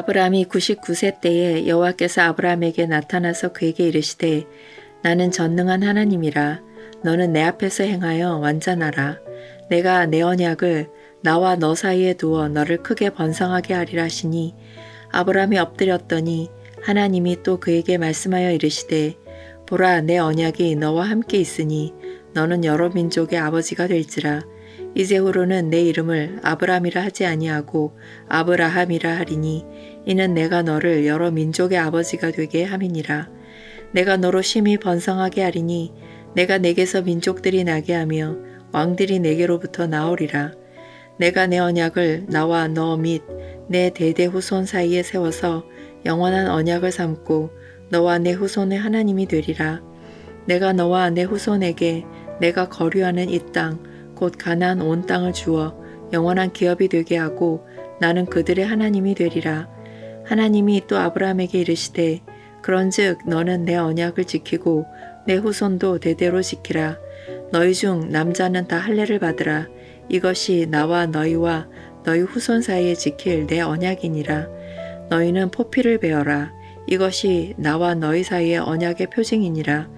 아브라함이 99세 때에 여호와께서 아브라함에게 나타나서 그에게 이르시되 나는 전능한 하나님이라. 너는 내 앞에서 행하여 완전하라. 내가 내 언약을 나와 너 사이에 두어 너를 크게 번성하게 하리라 하시니 아브라함이 엎드렸더니 하나님이 또 그에게 말씀하여 이르시되 보라 내 언약이 너와 함께 있으니 너는 여러 민족의 아버지가 될지라. 이제후로는 내 이름을 아브라함이라 하지 아니하고 아브라함이라 하리니 이는 내가 너를 여러 민족의 아버지가 되게 함이니라. 내가 너로 심히 번성하게 하리니 내가 내게서 민족들이 나게 하며 왕들이 내게로부터 나오리라. 내가 내 언약을 나와 너 및 내 대대 후손 사이에 세워서 영원한 언약을 삼고 너와 내 후손의 하나님이 되리라. 내가 너와 내 후손에게 내가 거류하는 이 땅 곧 가나안 온 땅을 주어 영원한 기업이 되게 하고 나는 그들의 하나님이 되리라. 하나님이 또 아브라함에게 이르시되 그런즉 너는 내 언약을 지키고 내 후손도 대대로 지키라. 너희 중 남자는 다 할례를 받으라. 이것이 나와 너희와 너희 후손 사이에 지킬 내 언약이니라. 너희는 포피를 베어라. 이것이 나와 너희 사이의 언약의 표징이니라.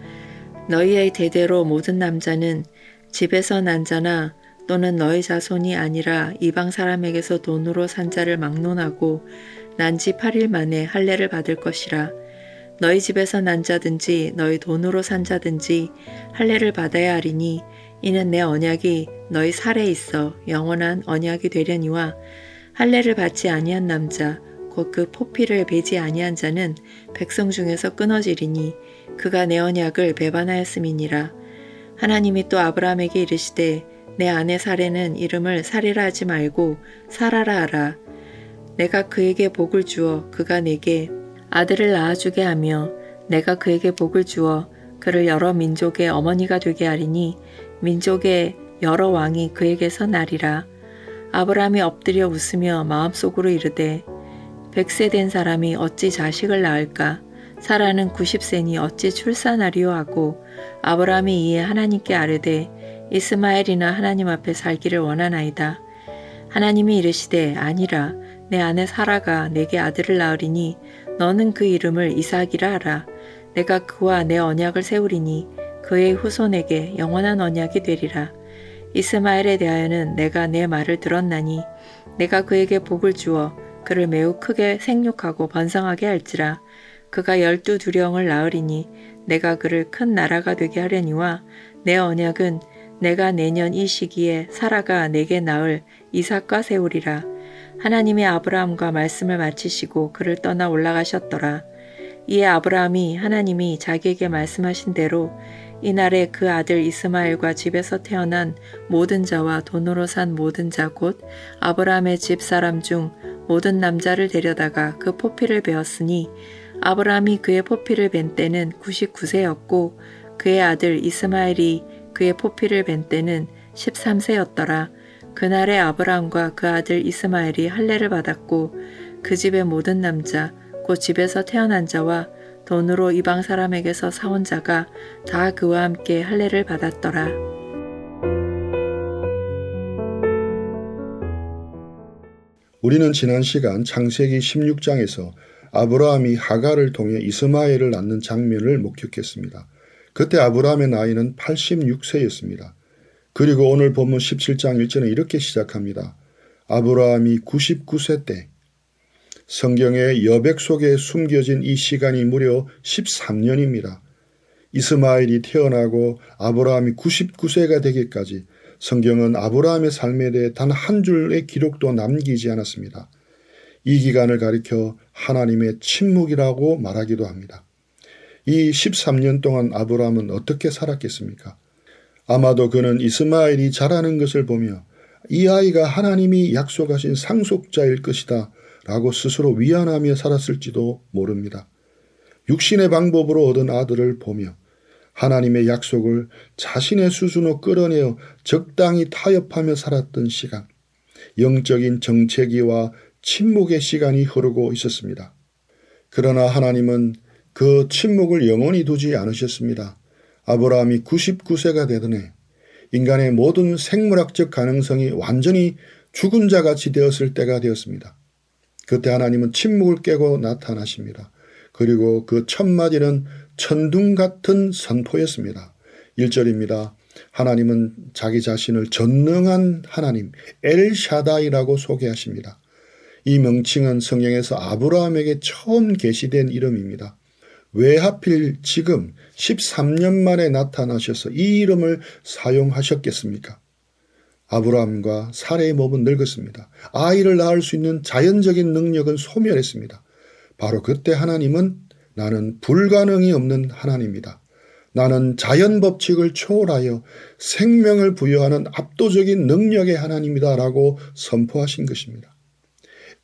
너희의 대대로 모든 남자는 집에서 난 자나 또는 너희 자손이 아니라 이방 사람에게서 돈으로 산 자를 막론하고 난 지 8일 만에 할례를 받을 것이라. 너희 집에서 난 자든지 너희 돈으로 산 자든지 할례를 받아야 하리니 이는 내 언약이 너희 살에 있어 영원한 언약이 되려니와 할례를 받지 아니한 남자 곧 그 포피를 베지 아니한 자는 백성 중에서 끊어지리니 그가 내 언약을 배반하였음이니라. 하나님이 또 아브라함에게 이르시되 내 아내 사레는 이름을 사레라 하지 말고 사라라 하라. 내가 그에게 복을 주어 그가 내게 아들을 낳아주게 하며 내가 그에게 복을 주어 그를 여러 민족의 어머니가 되게 하리니 민족의 여러 왕이 그에게서 나리라. 아브라함이 엎드려 웃으며 마음속으로 이르되 100세 된 사람이 어찌 자식을 낳을까? 사라는 90세니 어찌 출산하리요 하고 아브라함이 이에 하나님께 아뢰되 이스마엘이나 하나님 앞에 살기를 원하나이다. 하나님이 이르시되 아니라 내 아내 사라가 내게 아들을 낳으리니 너는 그 이름을 이삭이라 하라. 내가 그와 내 언약을 세우리니 그의 후손에게 영원한 언약이 되리라. 이스마엘에 대하여는 내가 내 말을 들었나니 내가 그에게 복을 주어 그를 매우 크게 생육하고 번성하게 할지라. 그가 12두령을 낳으리니 내가 그를 큰 나라가 되게 하려니와 내 언약은 내가 내년 이 시기에 사라가 내게 낳을 이삭과 세우리라. 하나님이 아브라함과 말씀을 마치시고 그를 떠나 올라가셨더라. 이에 아브라함이 하나님이 자기에게 말씀하신 대로 이날에 그 아들 이스마엘과 집에서 태어난 모든 자와 돈으로 산 모든 자 곧 아브라함의 집 사람 중 모든 남자를 데려다가 그 포피를 베었으니 아브라함이 그의 포피를 벤 때는 99세였고 그의 아들 이스마엘이 그의 포피를 벤 때는 13세였더라. 그날에 아브라함과 그 아들 이스마엘이 할례를 받았고 그 집의 모든 남자 곧 집에서 태어난 자와 돈으로 이방 사람에게서 사온 자가 다 그와 함께 할례를 받았더라. 우리는 지난 시간 창세기 16장에서 아브라함이 하갈을 통해 이스마엘을 낳는 장면을 목격했습니다. 그때 아브라함의 나이는 86세였습니다. 그리고 오늘 본문 17장 1절은 이렇게 시작합니다. 아브라함이 99세 때 성경의 여백 속에 숨겨진 이 시간이 무려 13년입니다. 이스마엘이 태어나고 아브라함이 99세가 되기까지 성경은 아브라함의 삶에 대해 단 한 줄의 기록도 남기지 않았습니다. 이 기간을 가리켜 하나님의 침묵이라고 말하기도 합니다. 이 13년 동안 아브라함은 어떻게 살았겠습니까? 아마도 그는 이스마엘이 자라는 것을 보며 이 아이가 하나님이 약속하신 상속자일 것이다 라고 스스로 위안하며 살았을지도 모릅니다. 육신의 방법으로 얻은 아들을 보며 하나님의 약속을 자신의 수준으로 끌어내어 적당히 타협하며 살았던 시간, 영적인 정체기와 침묵의 시간이 흐르고 있었습니다. 그러나 하나님은 그 침묵을 영원히 두지 않으셨습니다. 아브라함이 99세가 되던 해 인간의 모든 생물학적 가능성이 완전히 죽은 자같이 되었을 때가 되었습니다. 그때 하나님은 침묵을 깨고 나타나십니다. 그리고 그 첫 마디는 천둥 같은 선포였습니다. 1절입니다. 하나님은 자기 자신을 전능한 하나님 엘샤다이라고 소개하십니다. 이 명칭은 성경에서 아브라함에게 처음 게시된 이름입니다. 왜 하필 지금 13년 만에 나타나셔서 이 이름을 사용하셨겠습니까? 아브라함과 사레의 몸은 늙었습니다. 아이를 낳을 수 있는 자연적인 능력은 소멸했습니다. 바로 그때 하나님은 나는 불가능이 없는 하나님이다. 나는 자연 법칙을 초월하여 생명을 부여하는 압도적인 능력의 하나님이다 라고 선포하신 것입니다.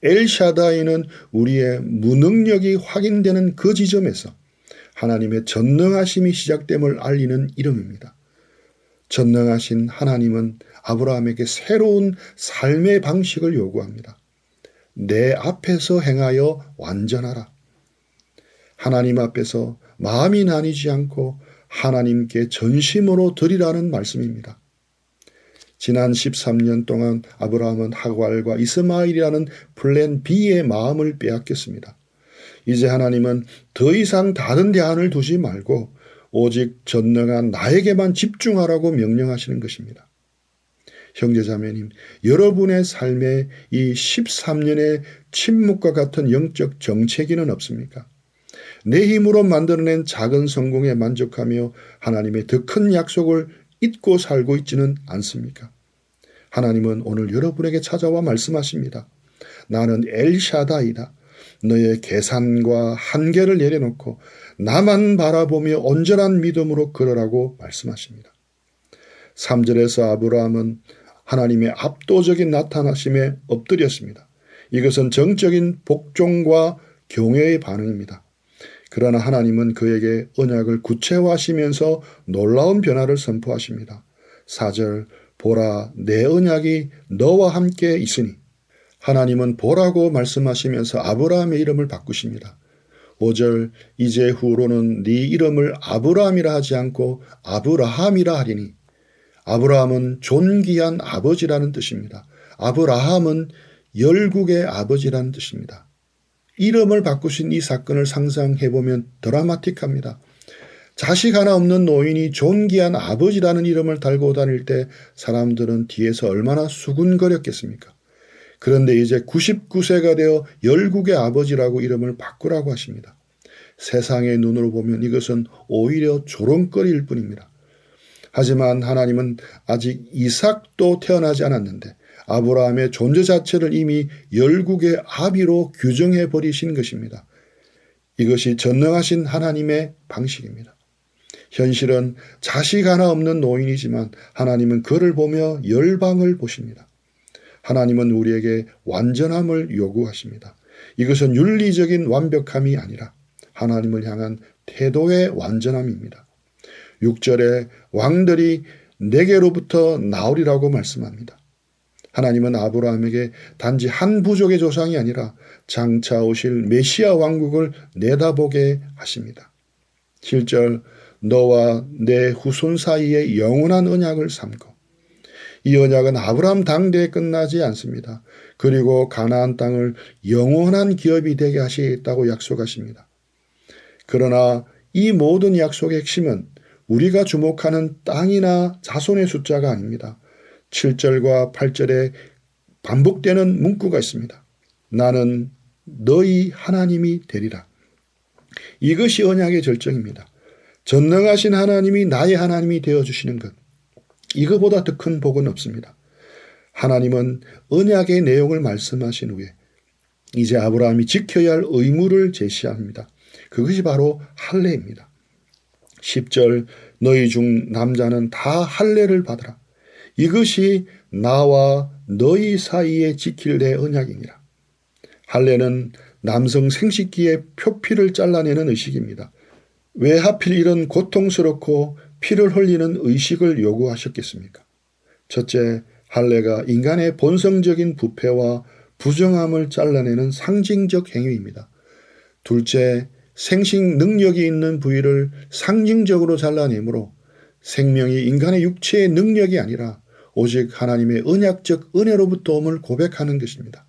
엘샤다이는 우리의 무능력이 확인되는 그 지점에서 하나님의 전능하심이 시작됨을 알리는 이름입니다. 전능하신 하나님은 아브라함에게 새로운 삶의 방식을 요구합니다. 내 앞에서 행하여 완전하라. 하나님 앞에서 마음이 나뉘지 않고 하나님께 전심으로 드리라는 말씀입니다. 지난 13년 동안 아브라함은 하갈과 이스마엘이라는 플랜 B의 마음을 빼앗겼습니다. 이제 하나님은 더 이상 다른 대안을 두지 말고 오직 전능한 나에게만 집중하라고 명령하시는 것입니다. 형제자매님, 여러분의 삶에 이 13년의 침묵과 같은 영적 정체기는 없습니까? 내 힘으로 만들어낸 작은 성공에 만족하며 하나님의 더 큰 약속을 잊고 살고 있지는 않습니까? 하나님은 오늘 여러분에게 찾아와 말씀하십니다. 나는 엘샤다이다. 너의 계산과 한계를 내려놓고 나만 바라보며 온전한 믿음으로 걸으라고 말씀하십니다. 3절에서 아브라함은 하나님의 압도적인 나타나심에 엎드렸습니다. 이것은 정적인 복종과 경외의 반응입니다. 그러나 하나님은 그에게 언약을 구체화하시면서 놀라운 변화를 선포하십니다. 4절 보라 내 언약이 너와 함께 있으니 하나님은 보라고 말씀하시면서 아브라함의 이름을 바꾸십니다. 5절 이제 후로는 네 이름을 아브라함이라 하지 않고 아브라함이라 하리니 아브라함은 존귀한 아버지라는 뜻입니다. 아브라함은 열국의 아버지라는 뜻입니다. 이름을 바꾸신 이 사건을 상상해보면 드라마틱합니다. 자식 하나 없는 노인이 존귀한 아버지라는 이름을 달고 다닐 때 사람들은 뒤에서 얼마나 수군거렸겠습니까? 그런데 이제 99세가 되어 열국의 아버지라고 이름을 바꾸라고 하십니다. 세상의 눈으로 보면 이것은 오히려 조롱거리일 뿐입니다. 하지만 하나님은 아직 이삭도 태어나지 않았는데 아브라함의 존재 자체를 이미 열국의 아비로 규정해 버리신 것입니다. 이것이 전능하신 하나님의 방식입니다. 현실은 자식 하나 없는 노인이지만 하나님은 그를 보며 열방을 보십니다. 하나님은 우리에게 완전함을 요구하십니다. 이것은 윤리적인 완벽함이 아니라 하나님을 향한 태도의 완전함입니다. 6절에 왕들이 내게로부터 나오리라고 말씀합니다. 하나님은 아브라함에게 단지 한 부족의 조상이 아니라 장차 오실 메시아 왕국을 내다보게 하십니다. 7절 너와 내 후손 사이에 영원한 언약을 삼고 이 언약은 아브라함 당대에 끝나지 않습니다. 그리고 가나안 땅을 영원한 기업이 되게 하시겠다고 약속하십니다. 그러나 이 모든 약속의 핵심은 우리가 주목하는 땅이나 자손의 숫자가 아닙니다. 7절과 8절에 반복되는 문구가 있습니다. 나는 너희 하나님이 되리라. 이것이 언약의 절정입니다. 전능하신 하나님이 나의 하나님이 되어주시는 것. 이거보다 더 큰 복은 없습니다. 하나님은 언약의 내용을 말씀하신 후에 이제 아브라함이 지켜야 할 의무를 제시합니다. 그것이 바로 할례입니다. 10절 너희 중 남자는 다 할례를 받으라. 이것이 나와 너희 사이에 지킬 내 언약이니라. 할례는 남성 생식기의 표피를 잘라내는 의식입니다. 왜 하필 이런 고통스럽고 피를 흘리는 의식을 요구하셨겠습니까? 첫째, 할례가 인간의 본성적인 부패와 부정함을 잘라내는 상징적 행위입니다. 둘째, 생식 능력이 있는 부위를 상징적으로 잘라내므로 생명이 인간의 육체의 능력이 아니라 오직 하나님의 언약적 은혜로부터 옴을 고백하는 것입니다.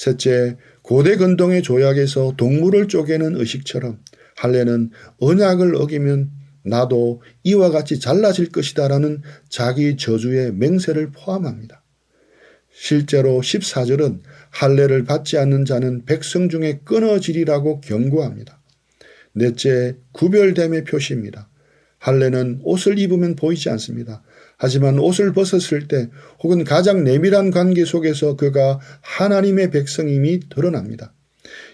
셋째, 고대 근동의 조약에서 동물을 쪼개는 의식처럼 할례는 언약을 어기면 나도 이와 같이 잘라질 것이다라는 자기 저주의 맹세를 포함합니다. 실제로 14절은 할례를 받지 않는 자는 백성 중에 끊어지리라고 경고합니다. 넷째, 구별됨의 표시입니다. 할례는 옷을 입으면 보이지 않습니다. 하지만 옷을 벗었을 때 혹은 가장 내밀한 관계 속에서 그가 하나님의 백성임이 드러납니다.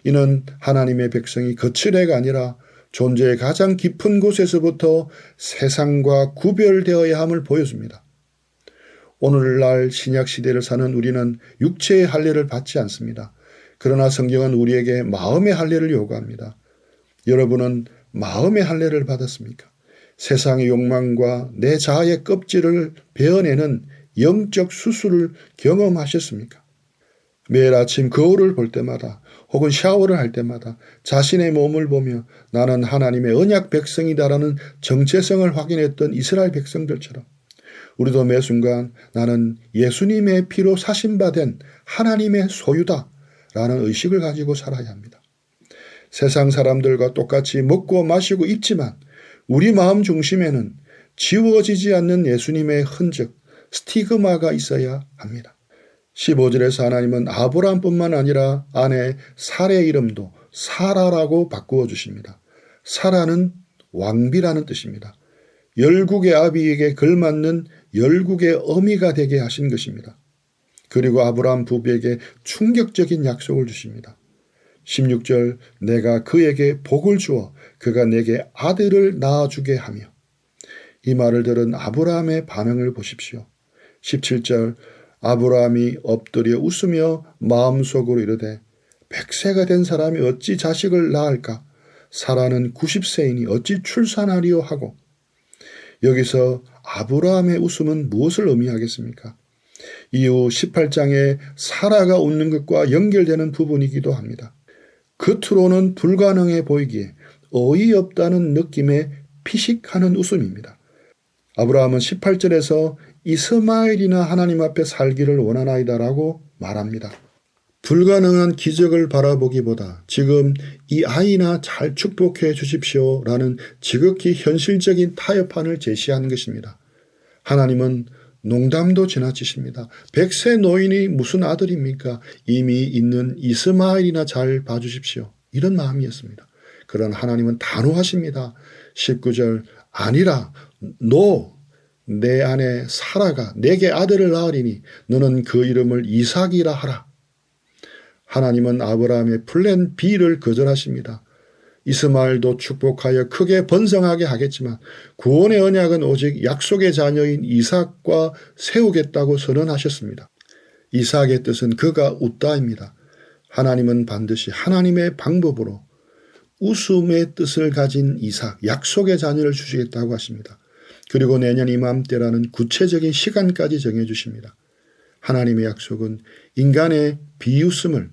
이는 하나님의 백성이 거칠애가 아니라 존재의 가장 깊은 곳에서부터 세상과 구별되어야 함을 보여줍니다. 오늘날 신약시대를 사는 우리는 육체의 할례를 받지 않습니다. 그러나 성경은 우리에게 마음의 할례를 요구합니다. 여러분은 마음의 할례를 받았습니까? 세상의 욕망과 내 자아의 껍질을 베어내는 영적 수술을 경험하셨습니까? 매일 아침 거울을 볼 때마다 혹은 샤워를 할 때마다 자신의 몸을 보며 나는 하나님의 언약 백성이다라는 정체성을 확인했던 이스라엘 백성들처럼 우리도 매 순간 나는 예수님의 피로 사신받은 하나님의 소유다라는 의식을 가지고 살아야 합니다. 세상 사람들과 똑같이 먹고 마시고 입지만 우리 마음 중심에는 지워지지 않는 예수님의 흔적, 스티그마가 있어야 합니다. 15절에서 하나님은 아브라함뿐만 아니라 아내 사라의 이름도 사라라고 바꾸어 주십니다. 사라는 왕비라는 뜻입니다. 열국의 아비에게 걸맞는 열국의 어미가 되게 하신 것입니다. 그리고 아브라함 부부에게 충격적인 약속을 주십니다. 16절 내가 그에게 복을 주어 그가 내게 아들을 낳아주게 하며 이 말을 들은 아브라함의 반응을 보십시오. 17절 아브라함이 엎드려 웃으며 마음속으로 이르되 100세가 된 사람이 어찌 자식을 낳을까? 사라는 90세이니 어찌 출산하리요 하고 여기서 아브라함의 웃음은 무엇을 의미하겠습니까? 이후 18장에 사라가 웃는 것과 연결되는 부분이기도 합니다. 겉으로는 불가능해 보이기에 어이없다는 느낌의 피식하는 웃음입니다. 아브라함은 18절에서 이스마엘이나 하나님 앞에 살기를 원하나이다라고 말합니다. 불가능한 기적을 바라보기보다 지금 이 아이나 잘 축복해 주십시오라는 지극히 현실적인 타협안을 제시한 것입니다. 하나님은 농담도 지나치십니다. 100세 노인이 무슨 아들입니까? 이미 있는 이스마엘이나 잘 봐주십시오. 이런 마음이었습니다. 그러나 하나님은 단호하십니다. 19절 아니라 너 내 아내 사라가 내게 아들을 낳으리니 너는 그 이름을 이삭이라 하라. 하나님은 아브라함의 플랜 B를 거절하십니다. 이스마엘도 축복하여 크게 번성하게 하겠지만 구원의 언약은 오직 약속의 자녀인 이삭과 세우겠다고 선언하셨습니다. 이삭의 뜻은 그가 웃다입니다. 하나님은 반드시 하나님의 방법으로 웃음의 뜻을 가진 이삭, 약속의 자녀를 주시겠다고 하십니다. 그리고 내년 이맘때라는 구체적인 시간까지 정해주십니다. 하나님의 약속은 인간의 비웃음을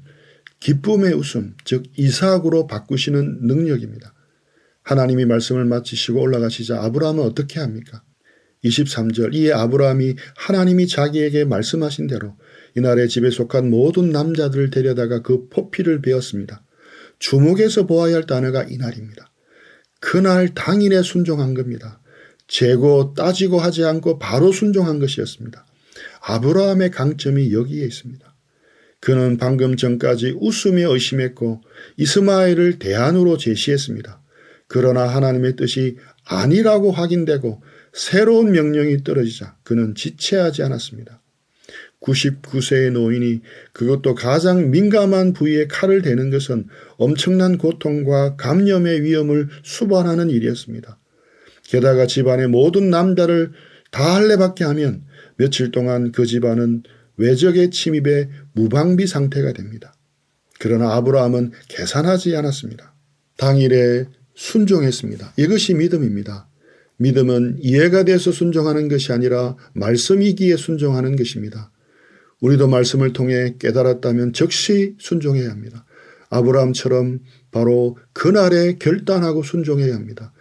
기쁨의 웃음, 즉 이삭으로 바꾸시는 능력입니다. 하나님이 말씀을 마치시고 올라가시자 아브라함은 어떻게 합니까? 23절 이에 아브라함이 하나님이 자기에게 말씀하신 대로 이날의 집에 속한 모든 남자들을 데려다가 그 포피를 베었습니다. 주목해서 보아야 할 단어가 이날입니다. 그날 당일에 순종한 겁니다. 재고 따지고 하지 않고 바로 순종한 것이었습니다. 아브라함의 강점이 여기에 있습니다. 그는 방금 전까지 웃으며 의심했고 이스마엘을 대안으로 제시했습니다. 그러나 하나님의 뜻이 아니라고 확인되고 새로운 명령이 떨어지자 그는 지체하지 않았습니다. 99세의 노인이 그것도 가장 민감한 부위에 칼을 대는 것은 엄청난 고통과 감염의 위험을 수반하는 일이었습니다. 게다가 집안의 모든 남자를 다 할례받게 하면 며칠 동안 그 집안은 외적의 침입에 무방비 상태가 됩니다. 그러나 아브라함은 계산하지 않았습니다. 당일에 순종했습니다. 이것이 믿음입니다. 믿음은 이해가 돼서 순종하는 것이 아니라 말씀이기에 순종하는 것입니다. 우리도 말씀을 통해 깨달았다면 즉시 순종해야 합니다. 아브라함처럼 바로 그날에 결단하고 순종해야 합니다.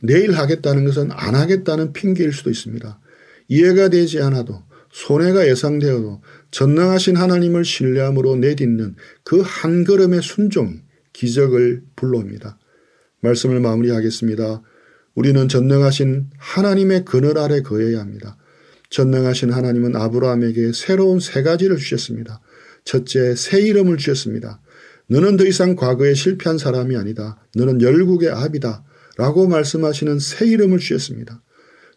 내일 하겠다는 것은 안 하겠다는 핑계일 수도 있습니다. 이해가 되지 않아도 손해가 예상되어도 전능하신 하나님을 신뢰함으로 내딛는 그 한 걸음의 순종이 기적을 불러옵니다. 말씀을 마무리하겠습니다. 우리는 전능하신 하나님의 그늘 아래 거해야 합니다. 전능하신 하나님은 아브라함에게 새로운 세 가지를 주셨습니다. 첫째, 새 이름을 주셨습니다. 너는 더 이상 과거에 실패한 사람이 아니다. 너는 열국의 아비다. 라고 말씀하시는 새 이름을 주셨습니다.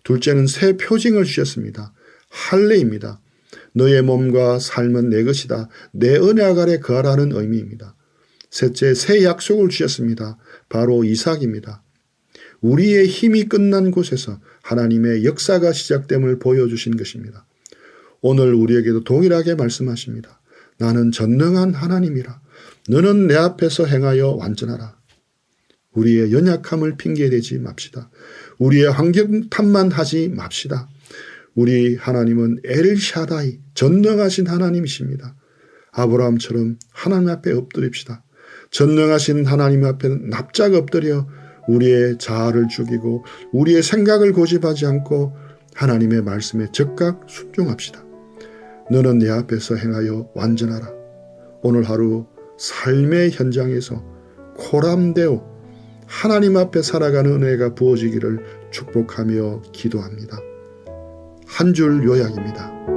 둘째는 새 표징을 주셨습니다. 할례입니다. 너의 몸과 삶은 내 것이다. 내 언약 아래 거하라는 의미입니다. 셋째, 새 약속을 주셨습니다. 바로 이삭입니다. 우리의 힘이 끝난 곳에서 하나님의 역사가 시작됨을 보여주신 것입니다. 오늘 우리에게도 동일하게 말씀하십니다. 나는 전능한 하나님이라. 너는 내 앞에서 행하여 완전하라. 우리의 연약함을 핑계대지 맙시다. 우리의 환경 탓만 하지 맙시다. 우리 하나님은 엘샤다이, 전능하신 하나님이십니다. 아브라함처럼 하나님 앞에 엎드립시다. 전능하신 하나님 앞에 납작 엎드려 우리의 자아를 죽이고 우리의 생각을 고집하지 않고 하나님의 말씀에 적극 순종합시다. 너는 내 앞에서 행하여 완전하라. 오늘 하루 삶의 현장에서 코람되어 하나님 앞에 살아가는 은혜가 부어지기를 축복하며 기도합니다. 한 줄 요약입니다.